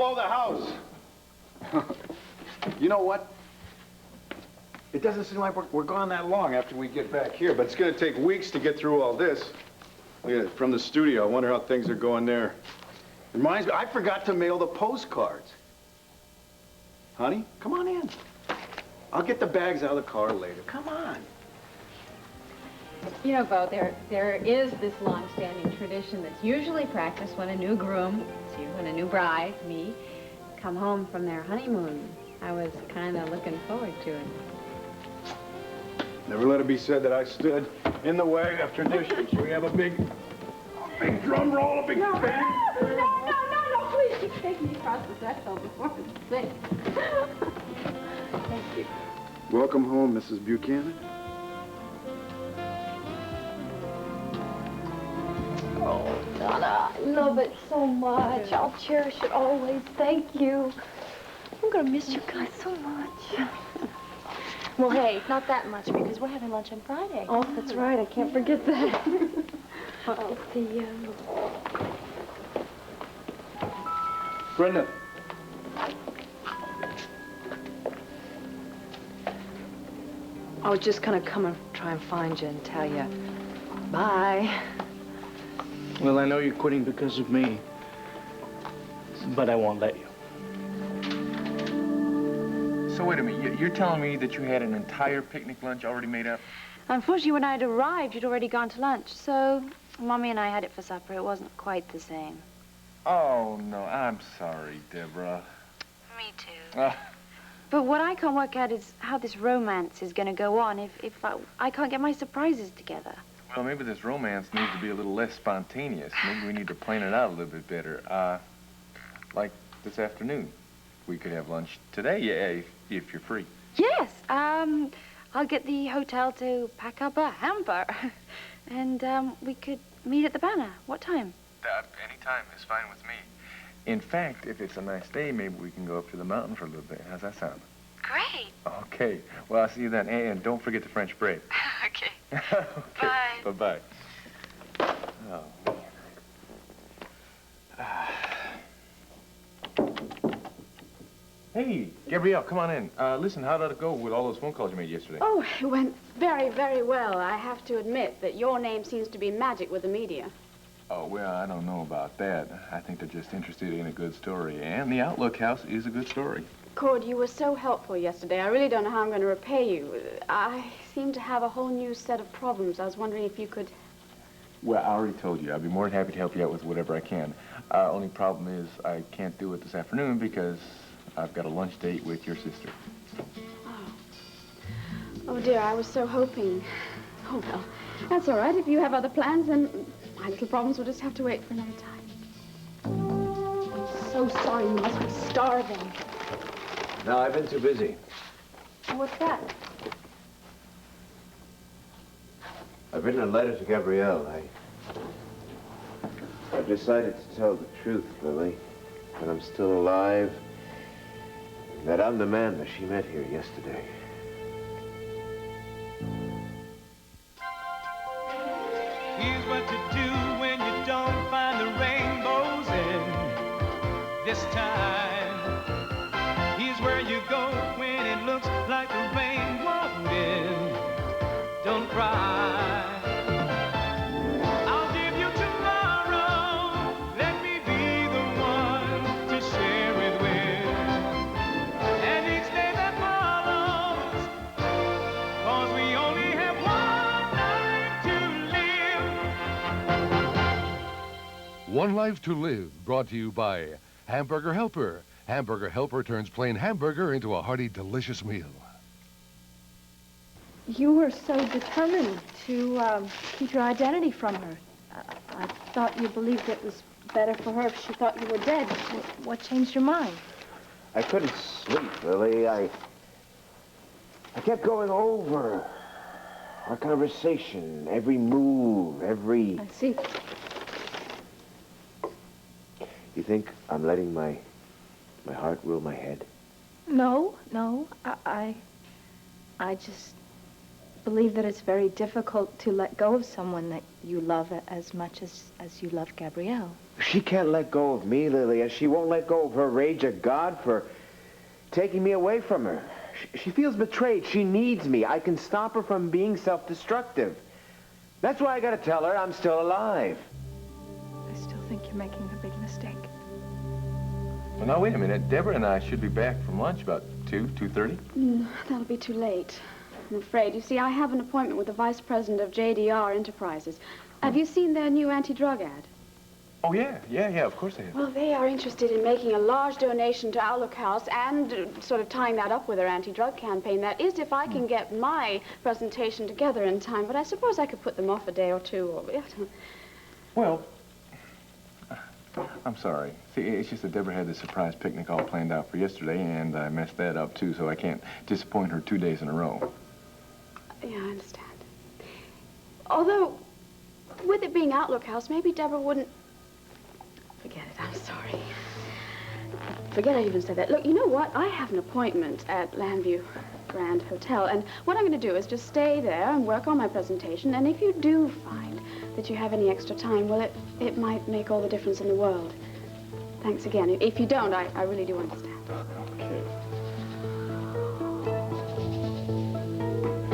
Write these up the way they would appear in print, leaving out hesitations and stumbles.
blow the house. You know what? It doesn't seem like we're gone that long after we get back here, but it's going to take weeks to get through all this. Look at it, from the studio. I wonder how things are going there. Reminds me, I forgot to mail the postcards. Honey, come on in. I'll get the bags out of the car later. Come on. You know, Bo, there is this long-standing tradition that's usually practiced when a new groom, it's you, and a new bride, me, come home from their honeymoon. I was kind of looking forward to it. Never let it be said that I stood in the way of tradition. Should we have a big drum roll, a big bang? No, please take me across the threshold before we sing. Thank you. Welcome home, Mrs. Buchanan. Oh, Donna, I love it so much. I'll cherish it always. Thank you. I'm gonna miss you guys so much. Well, hey, not that much, because we're having lunch on Friday. Oh, that's right. I can't forget that. Brenda. I was just gonna come and try and find you and tell you bye. Well, I know you're quitting because of me, but I won't let you. So wait a minute, you're telling me that you had an entire picnic lunch already made up? Unfortunately, when I'd arrived, you'd already gone to lunch, so Mommy and I had it for supper. It wasn't quite the same. Oh, no, I'm sorry, Debra. Me too. But what I can't work out is how this romance is going to go on if I can't get my surprises together. Well, maybe this romance needs to be a little less spontaneous. Maybe we need to plan it out a little bit better. Like this afternoon. We could have lunch today, yeah, if you're free. Yes, I'll get the hotel to pack up a hamper. And we could meet at the Banner. What time? Any time is fine with me. In fact, if it's a nice day, maybe we can go up to the mountain for a little bit. How's that sound? Great. Okay. Well, I'll see you then. And don't forget the French bread. Okay. Okay. Bye. Bye-bye. Oh, man. Hey, Gabrielle, come on in. Listen, how did it go with all those phone calls you made yesterday? Oh, it went very, very well. I have to admit that your name seems to be magic with the media. Oh, well, I don't know about that. I think they're just interested in a good story. And the Outlook House is a good story. Cord, you were so helpful yesterday. I really don't know how I'm going to repay you. I seem to have a whole new set of problems. I was wondering if you could... Well, I already told you. I'd be more than happy to help you out with whatever I can. Only problem is I can't do it this afternoon because I've got a lunch date with your sister. Oh, dear, I was so hoping. Oh, well, that's all right. If you have other plans, then my little problems will just have to wait for another time. I'm so sorry. You must be starving. No, I've been too busy. What's that? I've written a letter to Gabrielle. I've decided to tell the truth, Lily, that I'm still alive, and that I'm the man that she met here yesterday. Here's what to do when you don't find the rainbows in this time. Here's where you go when it looks like the rain won't end. Don't cry. I'll give you tomorrow. Let me be the one to share it with. And each day that follows, 'cause we only have one life to live. One Life to Live, brought to you by Hamburger Helper. Hamburger Helper turns plain hamburger into a hearty, delicious meal. You were so determined to keep your identity from her. I thought you believed it was better for her if she thought you were dead. What changed your mind? I couldn't sleep, Lily. I kept going over our conversation, every move, every... I see. You think I'm letting my heart rule my head? No. I just believe that it's very difficult to let go of someone that you love as much as you love Gabrielle. She can't let go of me, Lily, and she won't let go of her rage at God for taking me away from her. She feels betrayed. She needs me. I can stop her from being self-destructive. That's why I gotta tell her I'm still alive. I still think you're making a big mistake. Well, now, wait a minute. Debra and I should be back from lunch about 2:30. That'll be too late, I'm afraid. You see, I have an appointment with the vice president of JDR Enterprises. Have you seen their new anti-drug ad? Oh, yeah, of course I have. Well, they are interested in making a large donation to Outlook House and sort of tying that up with their anti-drug campaign. That is, if I can get my presentation together in time. But I suppose I could put them off a day or two. Or, Well, I'm sorry. See, it's just that Debra had this surprise picnic all planned out for yesterday, and I messed that up, too, so I can't disappoint her 2 days in a row. Yeah, I understand. Although, with it being Outlook House, maybe Debra wouldn't... Forget it, I'm sorry. Forget I even said that. Look, you know what? I have an appointment at Landview Grand Hotel, and what I'm going to do is just stay there and work on my presentation, and if you do find that you have any extra time, well, it might make all the difference in the world. Thanks again. If you don't, I really do understand. Okay.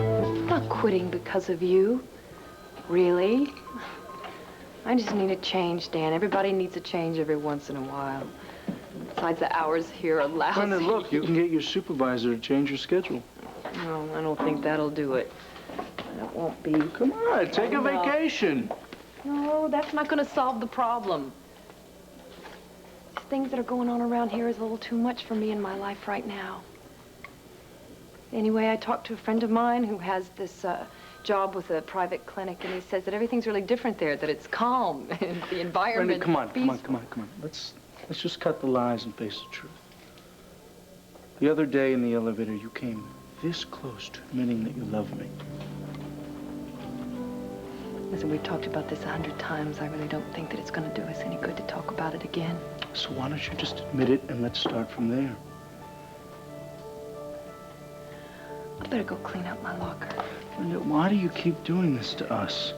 I'm not quitting because of you. Really? I just need a change, Dan. Everybody needs a change every once in a while. Besides, the hours here are lousy. Brenda, look, you can get your supervisor to change your schedule. No, I don't think that'll do it. That won't be... Come on, take a vacation. No, that's not going to solve the problem. These things that are going on around here is a little too much for me in my life right now. Anyway, I talked to a friend of mine who has this job with a private clinic, and he says that everything's really different there, that it's calm, and the environment... Brenda, come on. Let's just cut the lies and face the truth. The other day in the elevator, you came this close to admitting that you love me. Listen, we've talked about this 100 times. I really don't think that it's going to do us any good to talk about it again. So why don't you just admit it and let's start from there? I better go clean up my locker. Brenda, why do you keep doing this to us?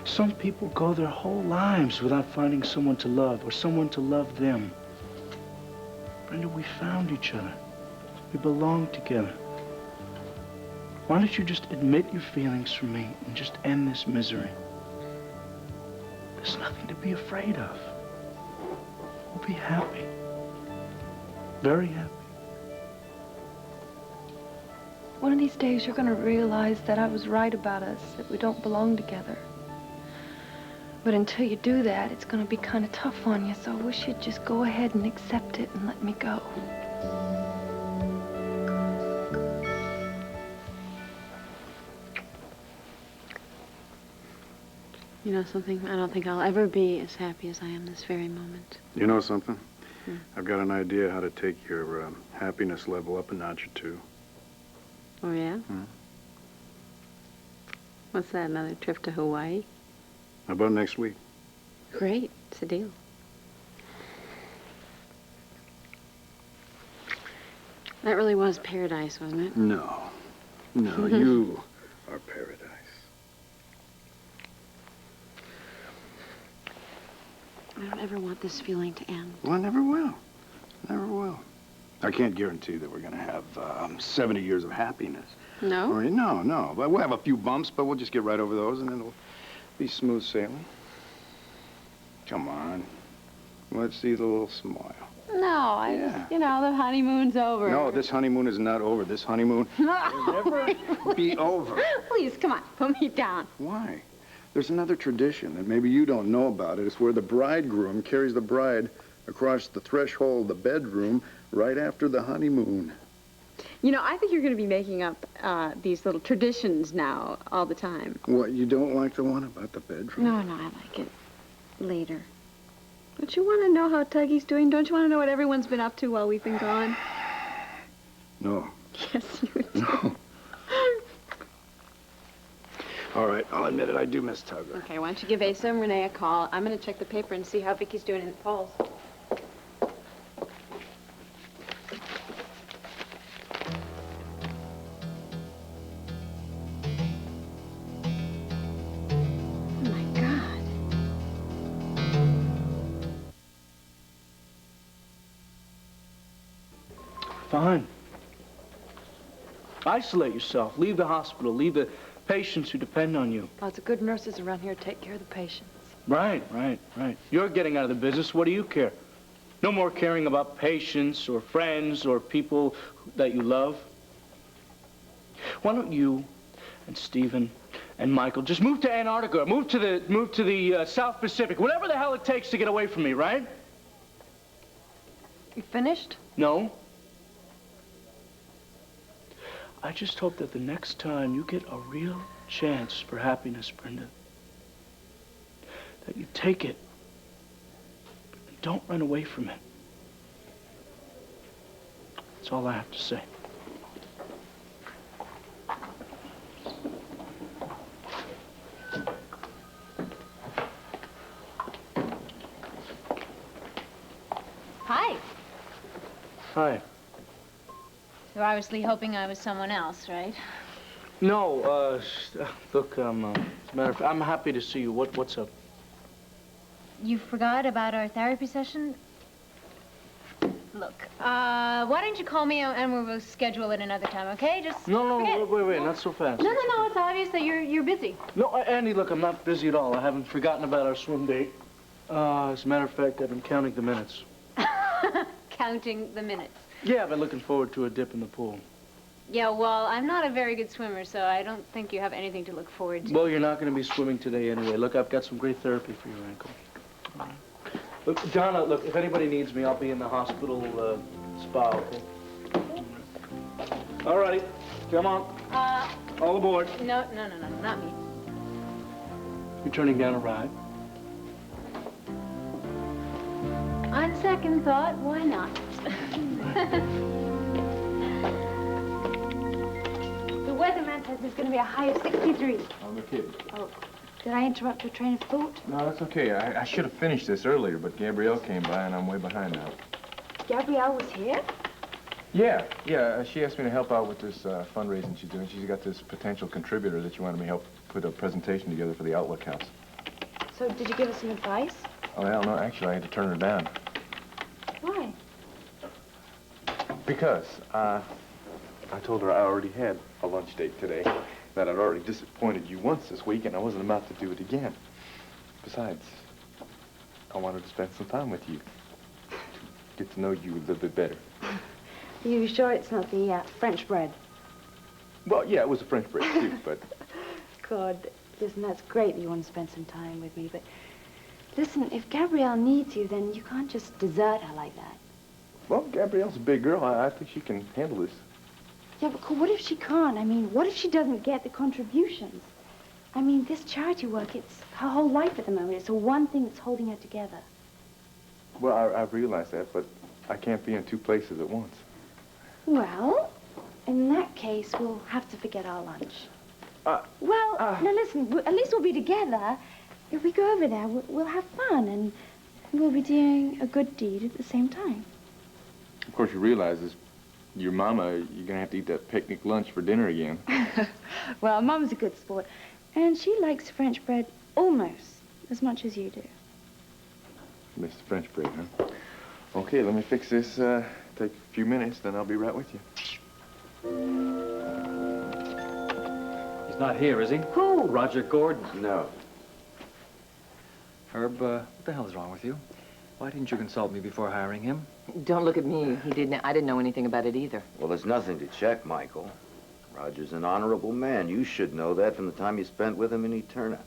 Some people go their whole lives without finding someone to love or someone to love them. Brenda, we found each other. We belong together. Why don't you just admit your feelings for me and just end this misery? There's nothing to be afraid of. We'll be happy. Very happy. One of these days, you're going to realize that I was right about us, that we don't belong together. But until you do that, it's going to be kind of tough on you, so I wish you'd just go ahead and accept it and let me go. You know something? I don't think I'll ever be as happy as I am this very moment. You know something? I've got an idea how to take your happiness level up a notch or two. Oh, yeah? What's that, another trip to Hawaii? How about next week? Great. It's a deal. That really was paradise, wasn't it? No. No, you are paradise. I don't ever want this feeling to end. Well, I never will. Never will. I can't guarantee that we're going to have 70 years of happiness. No? No. But we'll have a few bumps, but we'll just get right over those, and then it'll be smooth sailing. Come on. Let's see the little smile. No, you know, the honeymoon's over. No, this honeymoon is not over. This honeymoon will never be over. Please, come on, put me down. Why? There's another tradition that maybe you don't know about. It's where the bridegroom carries the bride across the threshold of the bedroom right after the honeymoon. You know, I think you're going to be making up these little traditions now all the time. What, you don't like the one about the bedroom? No, I like it later. Don't you want to know how Tuggy's doing? Don't you want to know what everyone's been up to while we've been gone? No. Yes, you do. No. All right, I'll admit it. I do miss Tugger. Okay, why don't you give Asa and Renee a call? I'm going to check the paper and see how Viki's doing in the polls. Oh, my God. Fine. Isolate yourself. Leave the hospital. Leave the patients who depend on you. Lots of good nurses around here take care of the patients. Right. You're getting out of the business. What do you care? No more caring about patients or friends or people that you love. Why don't you and Stephen and Michael just move to Antarctica, move to the South Pacific, whatever the hell it takes to get away from me, right? You finished? No. I just hope that the next time you get a real chance for happiness, Brenda, that you take it and don't run away from it. That's all I have to say. Hi. Hi. You're obviously hoping I was someone else, right? No, look, as a matter of fact, I'm happy to see you. What's up? You forgot about our therapy session? Look, why don't you call me and we'll schedule it another time, okay? Just No, forget. wait, not so fast. No, it's obvious that you're busy. No, Andy, look, I'm not busy at all. I haven't forgotten about our swim date. As a matter of fact, I've been counting the minutes. Counting the minutes. Yeah, I've been looking forward to a dip in the pool. Yeah, well, I'm not a very good swimmer, so I don't think you have anything to look forward to. Well, you're not going to be swimming today anyway. Look, I've got some great therapy for your ankle. All right. Look, Donna, look, if anybody needs me, I'll be in the hospital spa, okay? All righty. Come on. All aboard. No, not me. You're turning down a ride? On second thought, why not? The weatherman says there's going to be a high of 63. Oh, no kidding. Oh, did I interrupt your train of thought? No, that's okay. I should have finished this earlier, but Gabrielle came by and I'm way behind now. Gabrielle was here? Yeah. She asked me to help out with this fundraising she's doing. She's got this potential contributor that she wanted me to help put a presentation together for the Outlook House. So did you give us some advice? Oh, hell no. Actually, I had to turn her down. Why? Because I told her I already had a lunch date today, that I'd already disappointed you once this week, and I wasn't about to do it again. Besides, I wanted to spend some time with you. Get to know you a little bit better. Are you sure it's not the French bread? Well, yeah, it was a French bread, too, but... God, listen, that's great that you want to spend some time with me, but... Listen, if Gabrielle needs you, then you can't just desert her like that. Well, Gabrielle's a big girl. I think she can handle this. Yeah, but what if she can't? I mean, what if she doesn't get the contributions? I mean, this charity work, it's her whole life at the moment. It's the one thing that's holding her together. Well, I realize that, but I can't be in two places at once. Well, in that case, we'll have to forget our lunch. Now listen, at least we'll be together. If we go over there, we'll have fun, and we'll be doing a good deed at the same time. Of course, you realize this, your mama, you're going to have to eat that picnic lunch for dinner again. Well, Mum's a good sport, and she likes French bread almost as much as you do. Miss the French bread, huh? Okay, let me fix this. Take a few minutes, then I'll be right with you. He's not here, is he? Who? Roger Gordon. No. Herb, what the hell is wrong with you? Why didn't you consult me before hiring him? Don't look at me. I didn't know anything about it either. Well, there's nothing to check, Michael. Roger's an honorable man. You should know that from the time you spent with him in Eterna.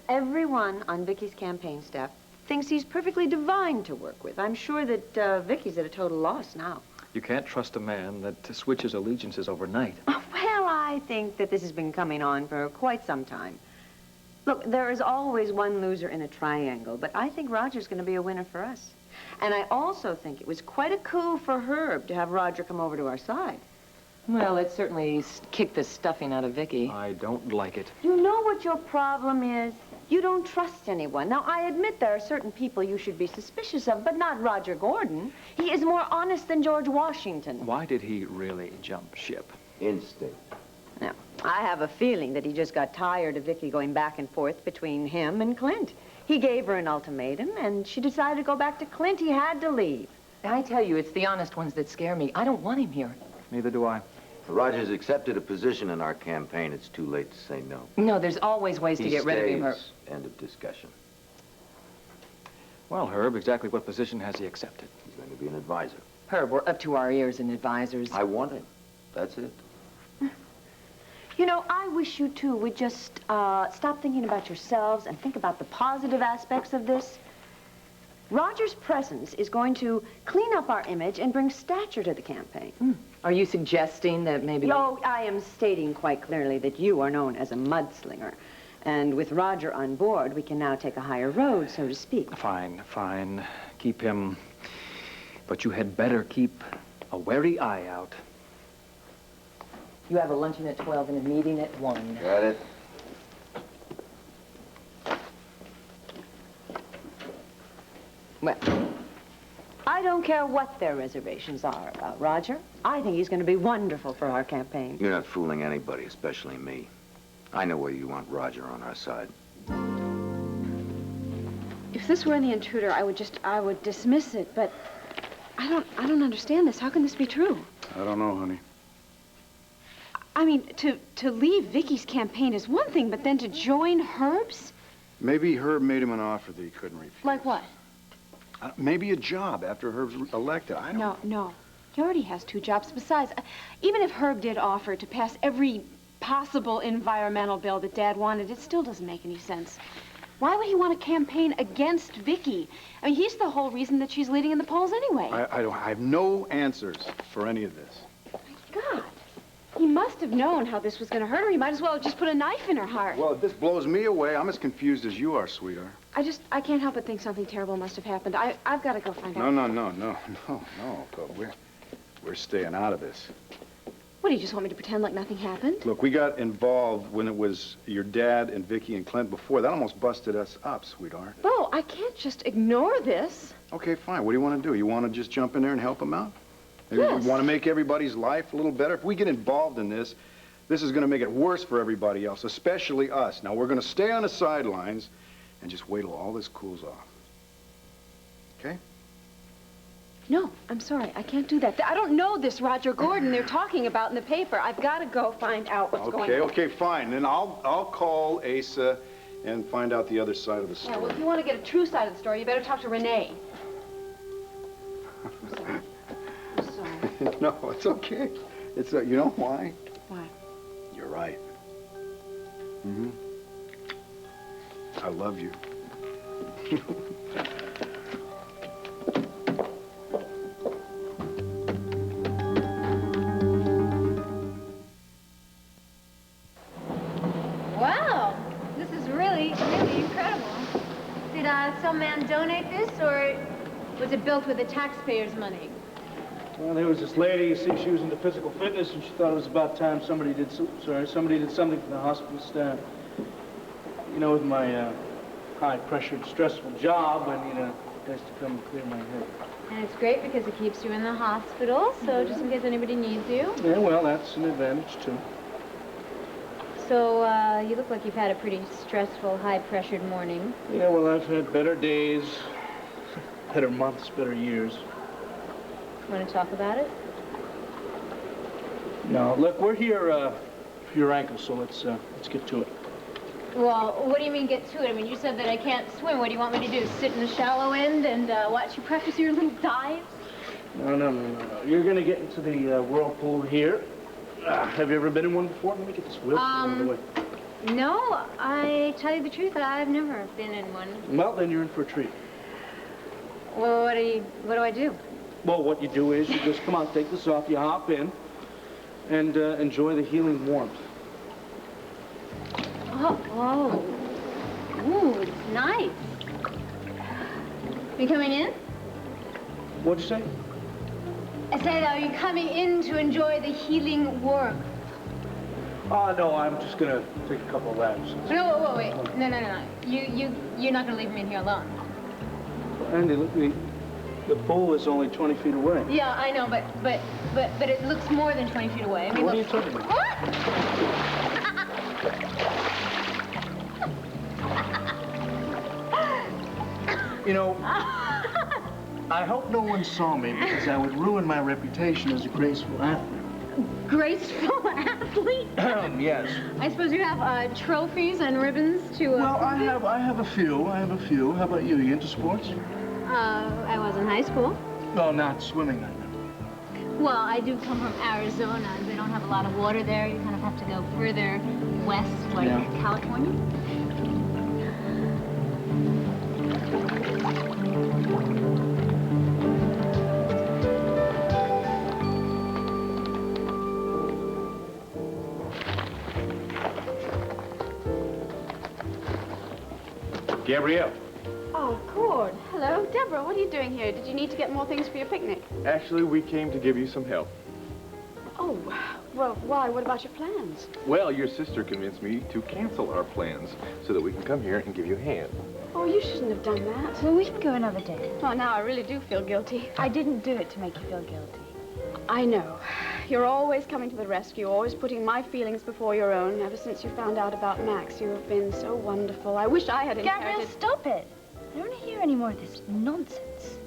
Everyone on Vicky's campaign staff thinks he's perfectly divine to work with. I'm sure that Vicky's at a total loss now. You can't trust a man that switches allegiances overnight. Well, I think that this has been coming on for quite some time. Look, there is always one loser in a triangle, but I think Roger's going to be a winner for us. And I also think it was quite a coup for Herb to have Roger come over to our side. Well, it certainly kicked the stuffing out of Vicky. I don't like it. You know what your problem is? You don't trust anyone. Now, I admit there are certain people you should be suspicious of, but not Roger Gordon. He is more honest than George Washington. Why did he really jump ship? Instinct. Now, I have a feeling that he just got tired of Vicky going back and forth between him and Clint. He gave her an ultimatum, and she decided to go back to Clint. He had to leave. I tell you, it's the honest ones that scare me. I don't want him here. Neither do I. Roger's accepted a position in our campaign. It's too late to say no. No, there's always ways to get rid of him. Herb. End of discussion. Well, Herb, exactly what position has he accepted? He's going to be an advisor. Herb, we're up to our ears in advisors. I want him. That's it. You know, I wish you two would just stop thinking about yourselves and think about the positive aspects of this. Roger's presence is going to clean up our image and bring stature to the campaign. Are you suggesting that maybe... No, I am stating quite clearly that you are known as a mudslinger. And with Roger on board, we can now take a higher road, so to speak. Fine, fine. Keep him. But you had better keep a wary eye out. You have a luncheon at 12 and a meeting at 1. Got it. Well, I don't care what their reservations are about Roger. I think he's going to be wonderful for our campaign. You're not fooling anybody, especially me. I know whether you want Roger on our side. If this were the intruder, I would dismiss it, but I don't understand this. How can this be true? I don't know, honey. I mean, to leave Viki's campaign is one thing, but then to join Herb's? Maybe Herb made him an offer that he couldn't refuse. Like what? Maybe a job after Herb's elected. I don't know. No. He already has 2 jobs. Besides, even if Herb did offer to pass every possible environmental bill that Dad wanted, it still doesn't make any sense. Why would he want to campaign against Viki? I mean, he's the whole reason that she's leading in the polls anyway. I have no answers for any of this. God. He must have known how this was going to hurt her. He might as well have just put a knife in her heart. Well, if this blows me away, I'm as confused as you are, sweetheart. I can't help but think something terrible must have happened. I've got to go find out. No. But we're staying out of this. What, do you just want me to pretend like nothing happened? Look, we got involved when it was your dad and Viki and Clint before. That almost busted us up, sweetheart. Bo, I can't just ignore this. Okay, fine. What do you want to do? You want to just jump in there and help them out? Yes. You want to make everybody's life a little better? If we get involved in this, this is going to make it worse for everybody else, especially us. Now, we're going to stay on the sidelines and just wait till all this cools off. Okay? No, I'm sorry. I can't do that. I don't know this Roger Gordon they're talking about in the paper. I've got to go find out what's going on. Okay, fine. Then I'll call Asa and find out the other side of the story. Yeah, well, if you want to get a true side of the story, you better talk to Renee. I'm sorry. No, it's okay. It's you know why? Why? You're right. Mm-hmm. I love you. Wow, this is really incredible. Did some man donate this, or was it built with the taxpayers' money? Well, there was this lady, you see, she was into physical fitness, and she thought it was about time somebody did something for the hospital staff. You know, with my high-pressured, stressful job, I need a place to come and clear my head. And it's great because it keeps you in the hospital, so just in case anybody needs you. Yeah, well, that's an advantage, too. So, you look like you've had a pretty stressful, high-pressured morning. Yeah, well, I've had better days, better months, better years. Want to talk about it? No, look, we're here for your ankle, so let's get to it. Well, what do you mean get to it? I mean, you said that I can't swim. What do you want me to do? Sit in the shallow end and watch you practice your little dives? No. You're going to get into the whirlpool here. Have you ever been in one before? Let me get this whirlpool out of the way. No, I tell you the truth, I've never been in one. Well, then you're in for a treat. Well, what do I do? Well, what you do is you just, come on, take this off, you hop in, and enjoy the healing warmth. Oh. Ooh, it's nice. You coming in? What'd you say? I said, are you coming in to enjoy the healing warmth? No, I'm just gonna take a couple of laps. No, wait. No. You're not gonna leave me in here alone. Andy, look, the pool is only 20 feet away. Yeah, I know, but it looks more than 20 feet away. I mean, what are you talking about? You know, I hope no one saw me because I would ruin my reputation as a graceful athlete. Graceful athlete? Yes. I suppose you have trophies and ribbons to... Well, I have a few. How about you? You into sports? I was in high school. Well, not swimming, I know. Well, I do come from Arizona. They don't have a lot of water there. You kind of have to go further west, like California. Gabrielle. Oh, Cord. Hello. Debra, what are you doing here? Did you need to get more things for your picnic? Actually, we came to give you some help. Oh, well, why? What about your plans? Well, your sister convinced me to cancel our plans so that we can come here and give you a hand. Oh, you shouldn't have done that. Well, we can go another day. Oh, now I really do feel guilty. I didn't do it to make you feel guilty. I know. You're always coming to the rescue, always putting my feelings before your own. Ever since you found out about Max, you have been so wonderful. I wish I had inherited... Gabrielle, stop it. I don't want to hear any more of this nonsense.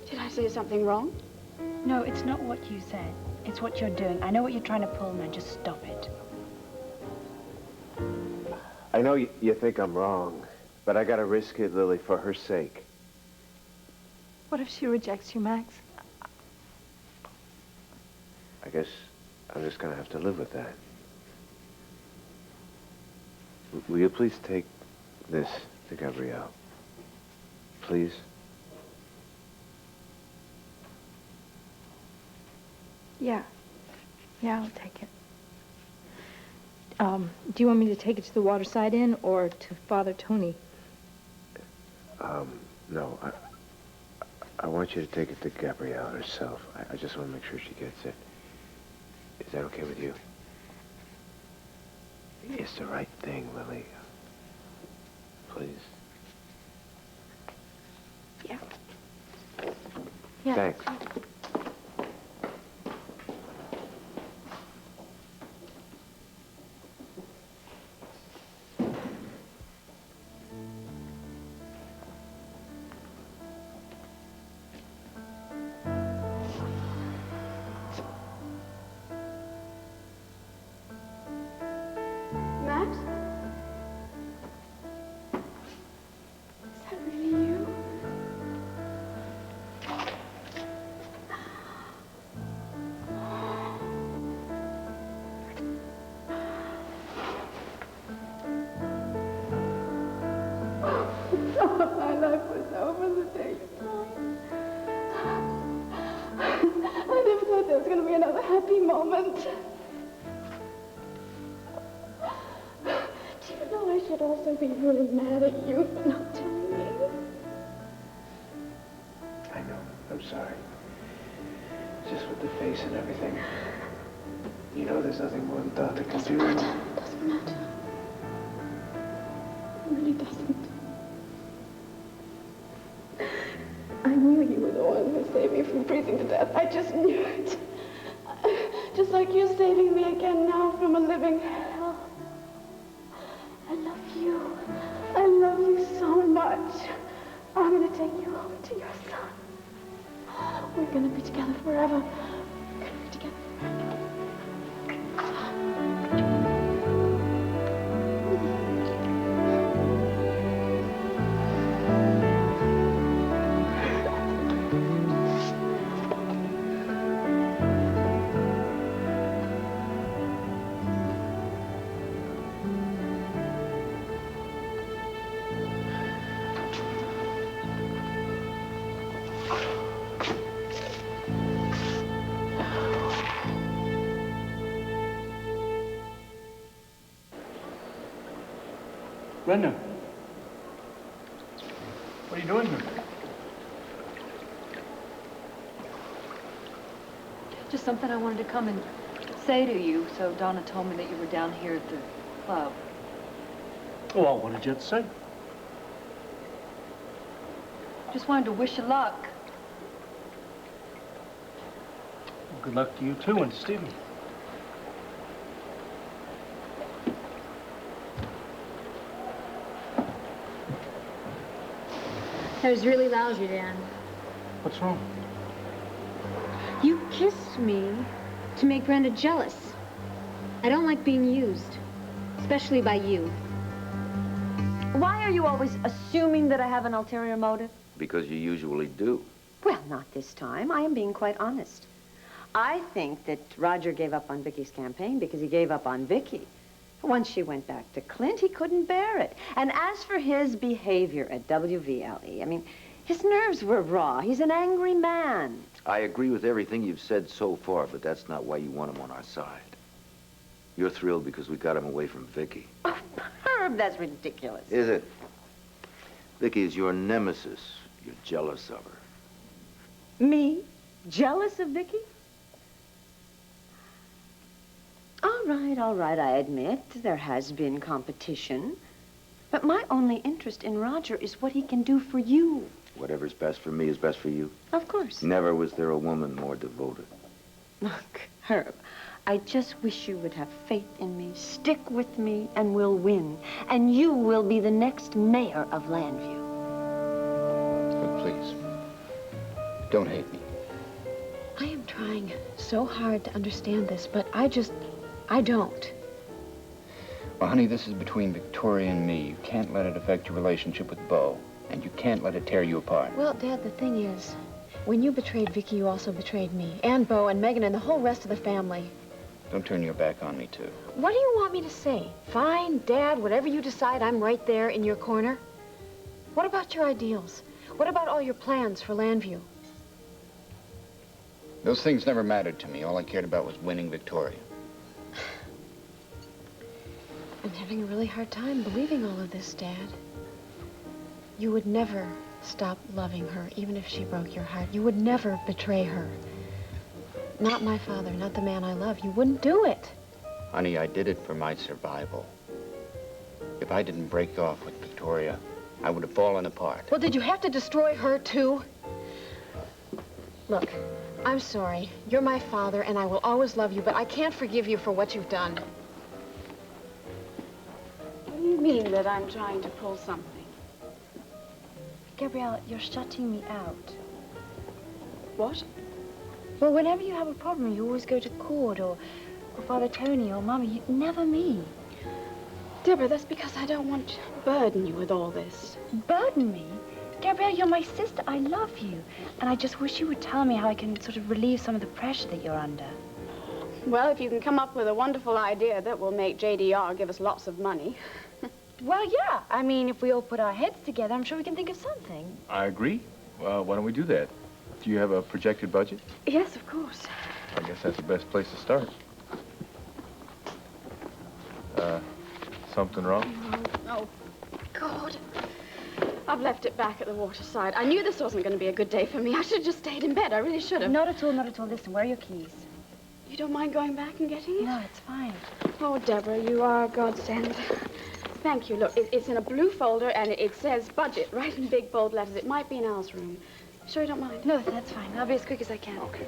Did I say something wrong? No, it's not what you said. It's what you're doing. I know what you're trying to pull, now just stop it. I know you think I'm wrong, but I gotta risk it, Lily, for her sake. What if she rejects you, Max? I guess I'm just gonna have to live with that. Will you please take this to Gabrielle? Please? Yeah. Yeah, I'll take it. Do you want me to take it to the Waterside Inn or to Father Tony? No. I want you to take it to Gabrielle herself. I just want to make sure she gets it. Is that okay with you? It's the right thing, Lily. Please. Yeah. Yeah. Thanks. Max? Is that really you? My life was over the day you died. I never thought there was going to be another happy moment. Do you know I should also be really mad at you for not telling me? I know. I'm sorry. Just with the face and everything. You know there's nothing more than thought that can do. Doesn't matter. It really doesn't. I knew you were the one who saved me from freezing to death. I just knew it. Just like you're saving me again now from a living hell. I love you. I love you so much. I'm going to take you home to your son. We're going to be together forever. We're going to be together forever. Brenda. What are you doing here? Just something I wanted to come and say to you, so Donna told me that you were down here at the club. Well, what did you have to say? Just wanted to wish you luck. Well, good luck to you, too, and to Stephen. It was really lousy, Dan. What's wrong? You kissed me to make Brenda jealous. I don't like being used, especially by you. Why are you always assuming that I have an ulterior motive? Because you usually do. Well, not this time. I am being quite honest. I think that Roger gave up on Vicky's campaign because he gave up on Vicky. Once she went back to Clint, he couldn't bear it. And as for his behavior at WVLE, I mean, his nerves were raw. He's an angry man. I agree with everything you've said so far, but that's not why you want him on our side. You're thrilled because we got him away from Vicky. Oh, Herb, that's ridiculous. Is it? Vicky is your nemesis. You're jealous of her. Me? Jealous of Vicky? All right, I admit there has been competition. But my only interest in Roger is what he can do for you. Whatever's best for me is best for you. Of course. Never was there a woman more devoted. Look, Herb, I just wish you would have faith in me, stick with me, and we'll win. And you will be the next mayor of Landview. Look, please, don't hate me. I am trying so hard to understand this, but I don't. Well, honey, this is between Victoria and me. You can't let it affect your relationship with Beau, and you can't let it tear you apart. Well, Dad, the thing is, when you betrayed Vicky, you also betrayed me, and Beau, and Megan, and the whole rest of the family. Don't turn your back on me, too. What do you want me to say? Fine, Dad, whatever you decide, I'm right there in your corner. What about your ideals? What about all your plans for Landview? Those things never mattered to me. All I cared about was winning Victoria. I'm having a really hard time believing all of this, Dad. You would never stop loving her, even if she broke your heart. You would never betray her. Not my father, not the man I love. You wouldn't do it. Honey, I did it for my survival. If I didn't break off with Victoria, I would have fallen apart. Well, did you have to destroy her, too? Look, I'm sorry. You're my father, and I will always love you, but I can't forgive you for what you've done. What do you mean that I'm trying to pull something? Gabrielle, you're shutting me out. What? Well, whenever you have a problem, you always go to Cord or Father Tony or Mummy, never me. Debra, that's because I don't want to burden you with all this. Burden me? Gabrielle, you're my sister. I love you. And I just wish you would tell me how I can sort of relieve some of the pressure that you're under. Well, if you can come up with a wonderful idea that will make JDR give us lots of money. Well, yeah. I mean, if we all put our heads together, I'm sure we can think of something. I agree. Well, why don't we do that? Do you have a projected budget? Yes, of course. I guess that's the best place to start. Something wrong? Oh, God. I've left it back at the waterside. I knew this wasn't going to be a good day for me. I should have just stayed in bed. I really should have. Not at all, not at all. Listen, where are your keys? You don't mind going back and getting it? No, it's fine. Oh, Debra, you are a godsend. Thank you. Look, it's in a blue folder, and it says budget right in big bold letters. It might be in Al's room. Sure you don't mind? No, that's fine. I'll be as quick as I can. Okay.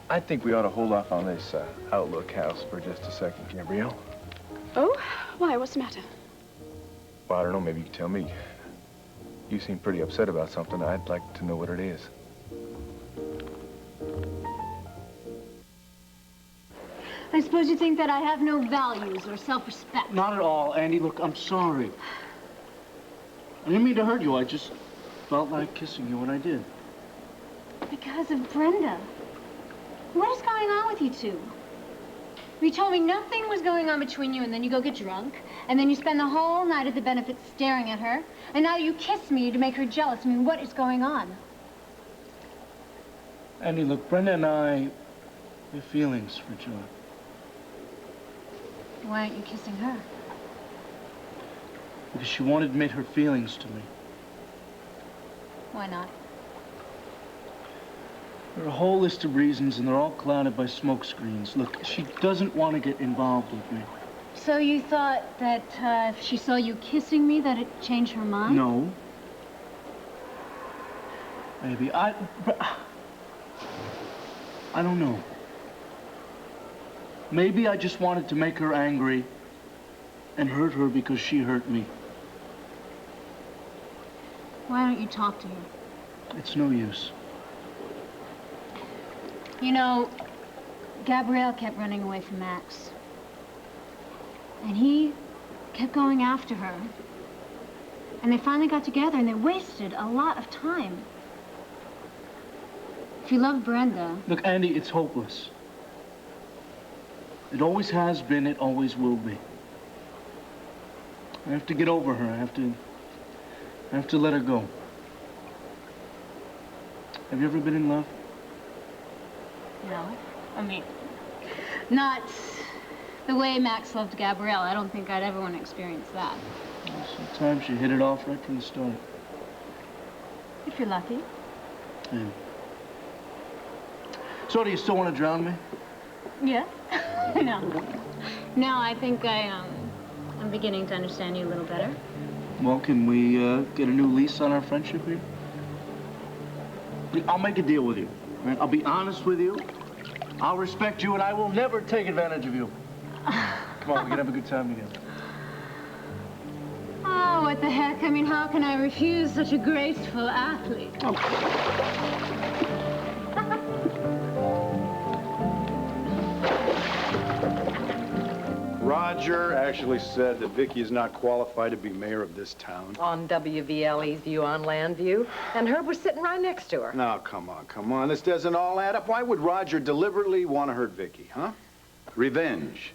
I think we ought to hold off on this Outlook house for just a second, Gabrielle. Oh? Why? What's the matter? Well, I don't know. Maybe you can tell me. You seem pretty upset about something. I'd like to know what it is. I suppose you think that I have no values or self-respect. Not at all, Andy. Look, I'm sorry. I didn't mean to hurt you. I just felt like kissing you when I did. Because of Brenda. What is going on with you two? You told me nothing was going on between you, and then you go get drunk, and then you spend the whole night at the benefit staring at her, and now you kiss me to make her jealous. I mean, what is going on? Andy, look, Brenda and I have feelings for John. Why aren't you kissing her? Because she won't admit her feelings to me. Why not? There are a whole list of reasons, and they're all clouded by smoke screens. Look, she doesn't want to get involved with me. So you thought that if she saw you kissing me, that it'd change her mind? No. Maybe. I don't know. Maybe I just wanted to make her angry and hurt her because she hurt me. Why don't you talk to her? It's no use. You know, Gabrielle kept running away from Max. And he kept going after her. And they finally got together and they wasted a lot of time. She loved Brenda. Look, Andy, it's hopeless. It always has been, it always will be. I have to get over her. I have to let her go. Have you ever been in love? No. I mean, not the way Max loved Gabrielle. I don't think I'd ever want to experience that. Well, sometimes you hit it off right from the start. If you're lucky. Yeah. So do you still want to drown me? Yeah. No. No, I think I'm beginning to understand you a little better. Well, can we get a new lease on our friendship here? I'll make a deal with you. Right? I'll be honest with you. I'll respect you, and I will never take advantage of you. Come on, we can have a good time together. Oh, what the heck? I mean, how can I refuse such a graceful athlete? Roger actually said that Viki is not qualified to be mayor of this town. On WVLE's View on Landview, and Herb was sitting right next to her. No, come on. This doesn't all add up. Why would Roger deliberately want to hurt Viki, huh? Revenge.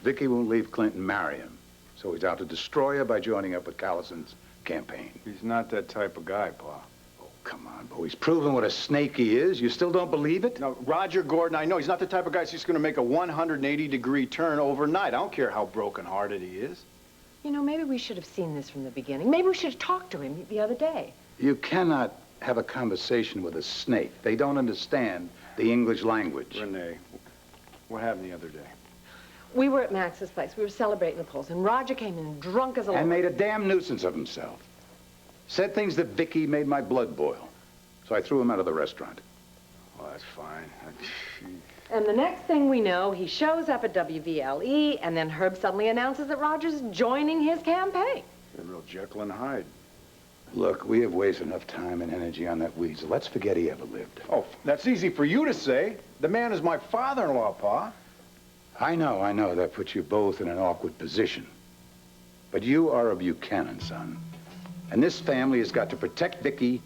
Viki won't leave Clinton marry him, so he's out to destroy her by joining up with Callison's campaign. He's not that type of guy, Pa. Oh, come on, Bo. He's proven what a snake he is. You still don't believe it? No, Roger Gordon, I know he's not the type of guy who's going to make a 180-degree turn overnight. I don't care how broken-hearted he is. You know, maybe we should have seen this from the beginning. Maybe we should have talked to him the other day. You cannot have a conversation with a snake. They don't understand the English language. Renee, what happened the other day? We were at Max's place. We were celebrating the polls, and Roger came in drunk as a... And made a damn nuisance of himself. Said things that Viki made my blood boil. So I threw him out of the restaurant. Well, that's fine. And the next thing we know, he shows up at WVLE, and then Herb suddenly announces that Roger's joining his campaign. A real Jekyll and Hyde. Look, we have wasted enough time and energy on that weasel. Let's forget he ever lived. Oh, that's easy for you to say. The man is my father-in-law, Pa. I know. That puts you both in an awkward position. But you are a Buchanan, son. And this family has got to protect Viki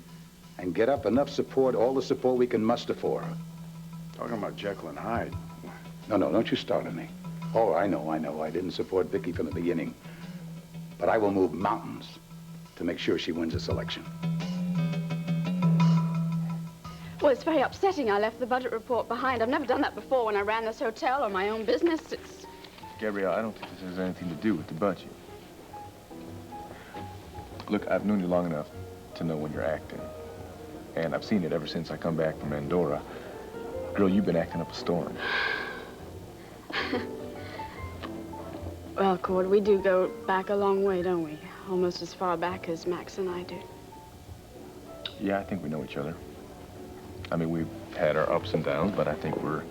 and get up enough support, all the support we can muster for her. Talking about Jekyll and Hyde. No, don't you start on me. Oh, I know. I didn't support Viki from the beginning. But I will move mountains to make sure she wins this election. Well, it's very upsetting I left the budget report behind. I've never done that before when I ran this hotel or my own business. It's... Gabrielle, I don't think this has anything to do with the budget. Look, I've known you long enough to know when you're acting. And I've seen it ever since I come back from Andorra. Girl, you've been acting up a storm. Well, Cord, we do go back a long way, don't we? Almost as far back as Max and I do. Yeah, I think we know each other. I mean, we've had our ups and downs, but I think we're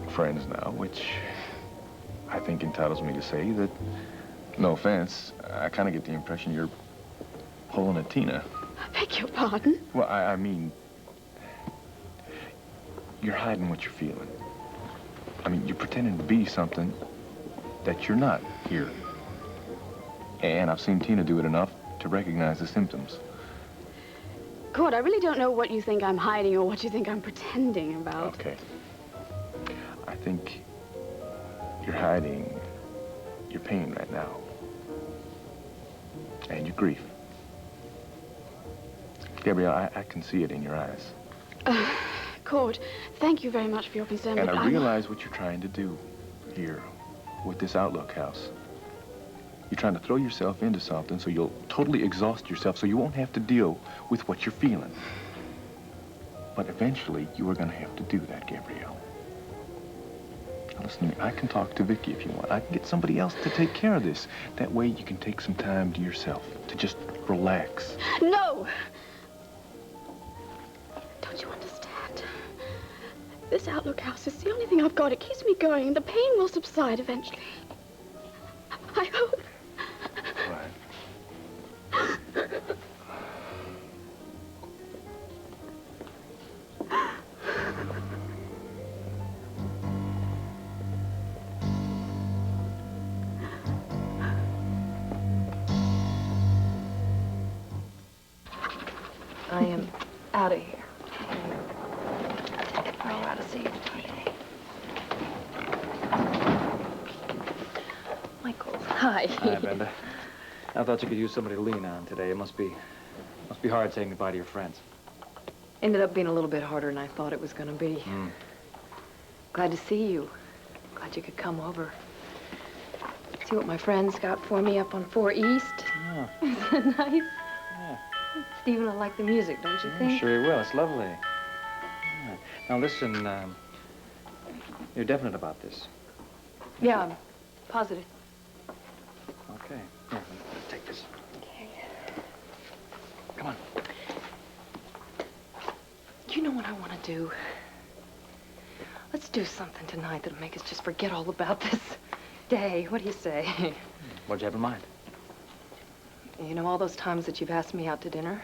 friends now, which I think entitles me to say that, no offense, I kind of get the impression you're pulling a Tina. I beg your pardon? Well, I mean, you're hiding what you're feeling. I mean, you're pretending to be something that you're not here. And I've seen Tina do it enough to recognize the symptoms. Cord, I really don't know what you think I'm hiding or what you think I'm pretending about. Okay. I think you're hiding your pain right now. And your grief. Gabrielle, I can see it in your eyes. Cord, thank you very much for your concern, And but I realize what you're trying to do here with this Outlook house. You're trying to throw yourself into something so you'll totally exhaust yourself so you won't have to deal with what you're feeling. But eventually, you are going to have to do that, Gabrielle. Now listen to me. I can talk to Viki if you want. I can get somebody else to take care of this. That way, you can take some time to yourself, to just relax. No! Don't you understand? This Outlook house is the only thing I've got. It keeps me going. The pain will subside eventually. I hope. Right. I am out of here. We're all out of see you. Michael, hi. Hi, Brenda. I thought you could use somebody to lean on today. It must be hard saying goodbye to your friends. Ended up being a little bit harder than I thought it was going to be. Glad to see you. Glad you could come over. See what my friends got for me up on 4 East. Yeah. Isn't that nice? Yeah. Stephen will like the music, don't you think? Sure you will. It's lovely. Yeah. Now listen, you're definite about this. Yeah, I'm positive. Okay. Here, let's take this. Okay. Come on. You know what I want to do? Let's do something tonight that'll make us just forget all about this day. What do you say? What'd you have in mind? You know all those times that you've asked me out to dinner?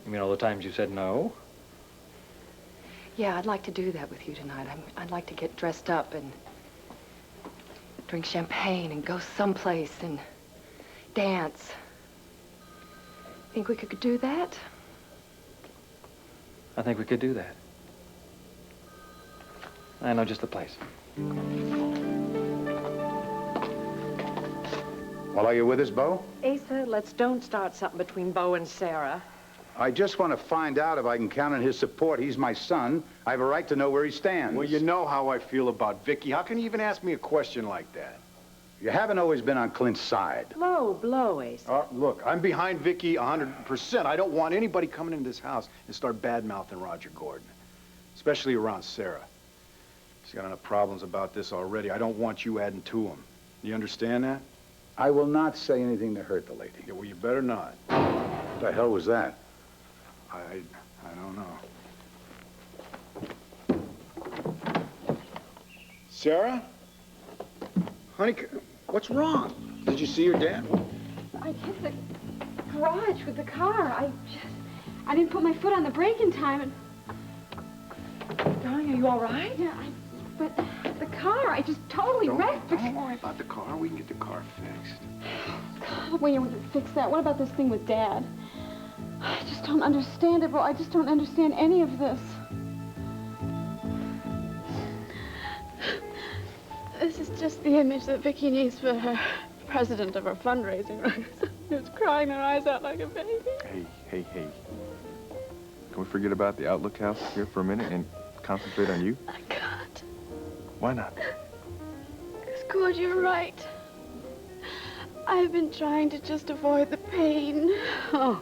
You mean all the times you said no? Yeah, I'd like to do that with you tonight. I'd like to get dressed up and drink champagne and go someplace and dance. Think we could do that? I think we could do that. I know just the place. Well, are you with us, Bo? Asa, let's don't start something between Bo and Sarah. I just want to find out if I can count on his support. He's my son. I have a right to know where he stands. Well, you know how I feel about Viki. How can you even ask me a question like that? You haven't always been on Clint's side. Low blow, Asa. Look, I'm behind Viki 100%. I don't want anybody coming into this house and start bad-mouthing Roger Gordon, especially around Sarah. She's got enough problems about this already. I don't want you adding to them. You understand that? I will not say anything to hurt the lady. Yeah, well, you better not. What the hell was that? I don't know. Sarah? Honey, what's wrong? Did you see your dad? I hit the garage with the car. I didn't put my foot on the brake in time and... Darling, are you all right? Yeah, but the car, I just totally wrecked. Don't worry about the car. We can get the car fixed. God, when you fix that, what about this thing with Dad? I just don't understand it, Bo. I just don't understand any of this. This is just the image that Viki needs for her president of her fundraising, right? Who's crying her eyes out like a baby. Hey. Can we forget about the Outlook house here for a minute and concentrate on you? I can't. Why not? Because, Cord, you're right. I've been trying to just avoid the pain. Oh.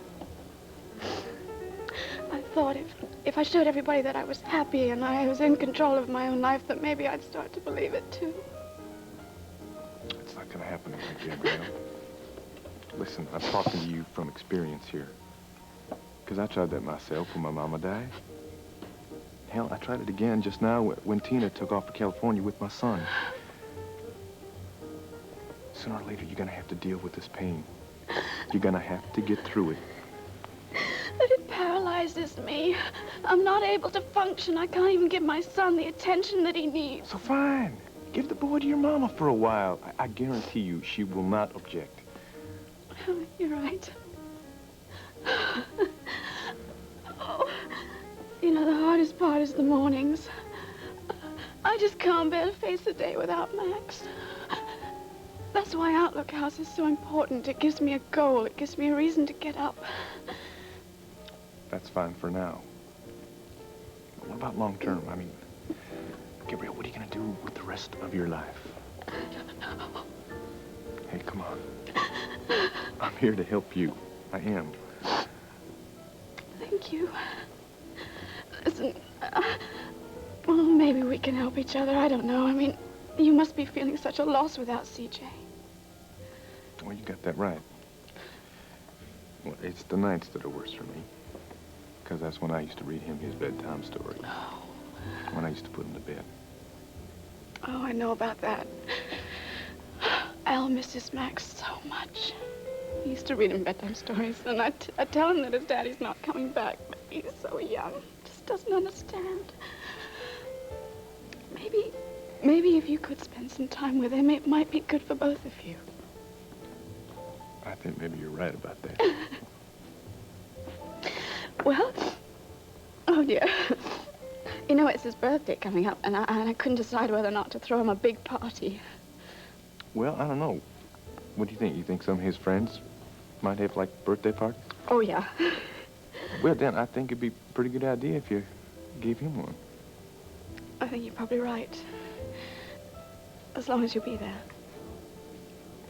I thought if I showed everybody that I was happy and I was in control of my own life, that maybe I'd start to believe it, too. It's not gonna happen again, Gabrielle. Listen, I'm talking to you from experience here. Because I tried that myself when my mama died. Hell, I tried it again just now when Tina took off for California with my son. Sooner or later, you're gonna have to deal with this pain. You're gonna have to get through it. But it paralyzes me. I'm not able to function. I can't even give my son the attention that he needs. So fine. Give the boy to your mama for a while. I guarantee you she will not object. You're right. Oh, you know, the hardest part is the mornings. I just can't bear to face the day without Max. That's why Outlook House is so important. It gives me a goal. It gives me a reason to get up. That's fine for now. What about long term? I mean, Gabrielle, what are you gonna do with the rest of your life? I don't know. Hey, come on. I'm here to help you. I am. Thank you. Listen, well, maybe we can help each other. I don't know. I mean, you must be feeling such a loss without CJ. Well, you got that right. Well, it's the nights that are worse for me. Because that's when I used to read him his bedtime story. Oh. When I used to put him to bed. Oh, I know about that. Al misses Max so much. He used to read him bedtime stories, and I tell him that his daddy's not coming back, but he's so young, just doesn't understand. Maybe if you could spend some time with him, it might be good for both of you. I think maybe you're right about that. Well, oh dear. You know, it's his birthday coming up, and I couldn't decide whether or not to throw him a big party. Well, I don't know. What do you think? You think some of his friends might have, like, birthday parties? Oh, yeah. Well, then, I think it'd be a pretty good idea if you gave him one. I think you're probably right. As long as you'll be there.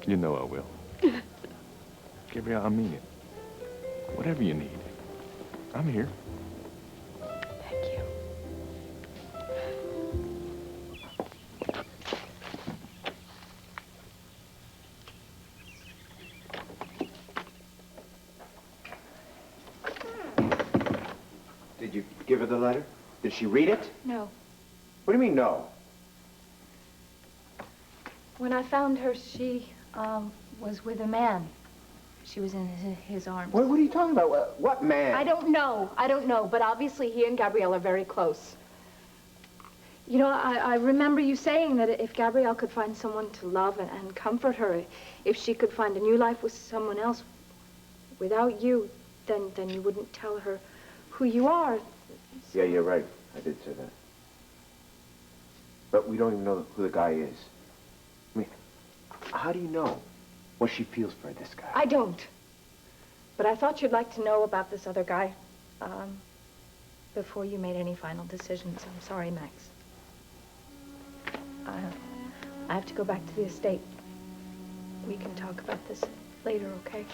You know I will. Gabrielle, I mean it. Whatever you need, I'm here. Thank you. Did you give her the letter? Did she read it? No. What do you mean, no? When I found her, she, was with a man. She was in his arms. What are you talking about? What man? I don't know, but obviously he and Gabrielle are very close. You know, I remember you saying that if Gabrielle could find someone to love and comfort her, if she could find a new life with someone else without you, then you wouldn't tell her who you are. Yeah, you're right. I did say that. But we don't even know who the guy is. I mean, how do you know what she feels for this guy? I don't. But I thought you'd like to know about this other guy, before you made any final decisions. I'm sorry, Max. I have to go back to the estate. We can talk about this later, okay?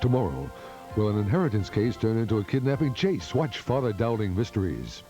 Tomorrow, will an inheritance case turn into a kidnapping chase? Watch Father Dowling Mysteries.